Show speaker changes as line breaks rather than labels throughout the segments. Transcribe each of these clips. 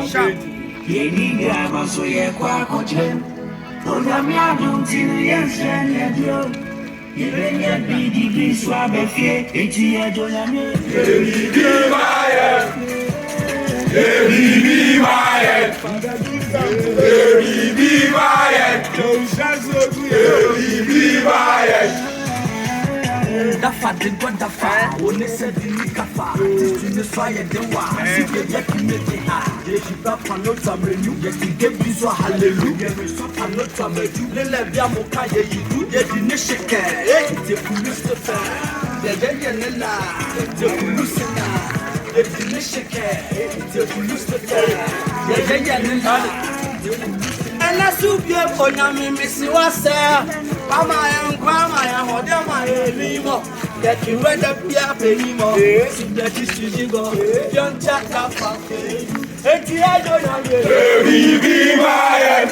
Sharp.
Dafa de God dafa one said the kafa this to the fire the wa see the yet me ha ye shipa panot amenu ye give this hallelujah me so panot amenu le bia mo ka ye yidu ye di ne sheke the police the ye ne la the police na ye di ne sheke the police the ye ne la and I soup you for me missy was there. Mama and grandma and what am I anymore? Get you read up your penny more. See that you go, young chat up. Baby, be my head.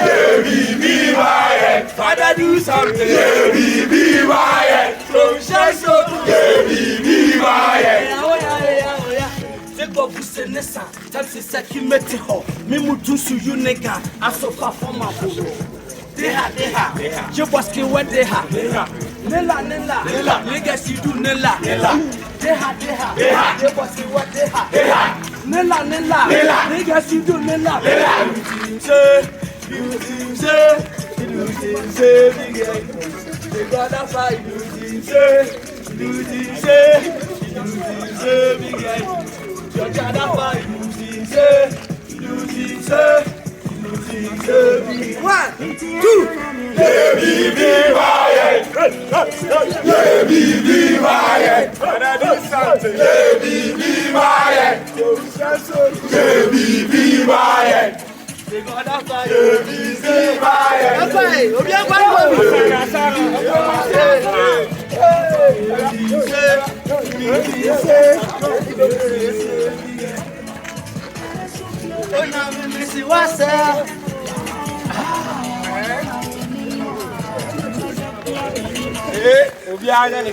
Baby, be my head. Father, do something. Baby, be my head. From Shaso, baby, be my head. Go Busenessa, that's a Sakimete Ho, Mimutusu Unega, Asofa Forma. They have, Jobaski, what they have. Nella, niggas, you do Nella. They have, Jobaski, what they have. Nella, niggas, you do Nella. They got a fight, your chada fight, one, two.
Baby, be my head. Baby, be my head. When I do something, baby, be my head. Baby, be my head.
They got a fight.
Baby, be my head.
That's right. Oh, now we miss you. What's up?
Hey, we'll be out of the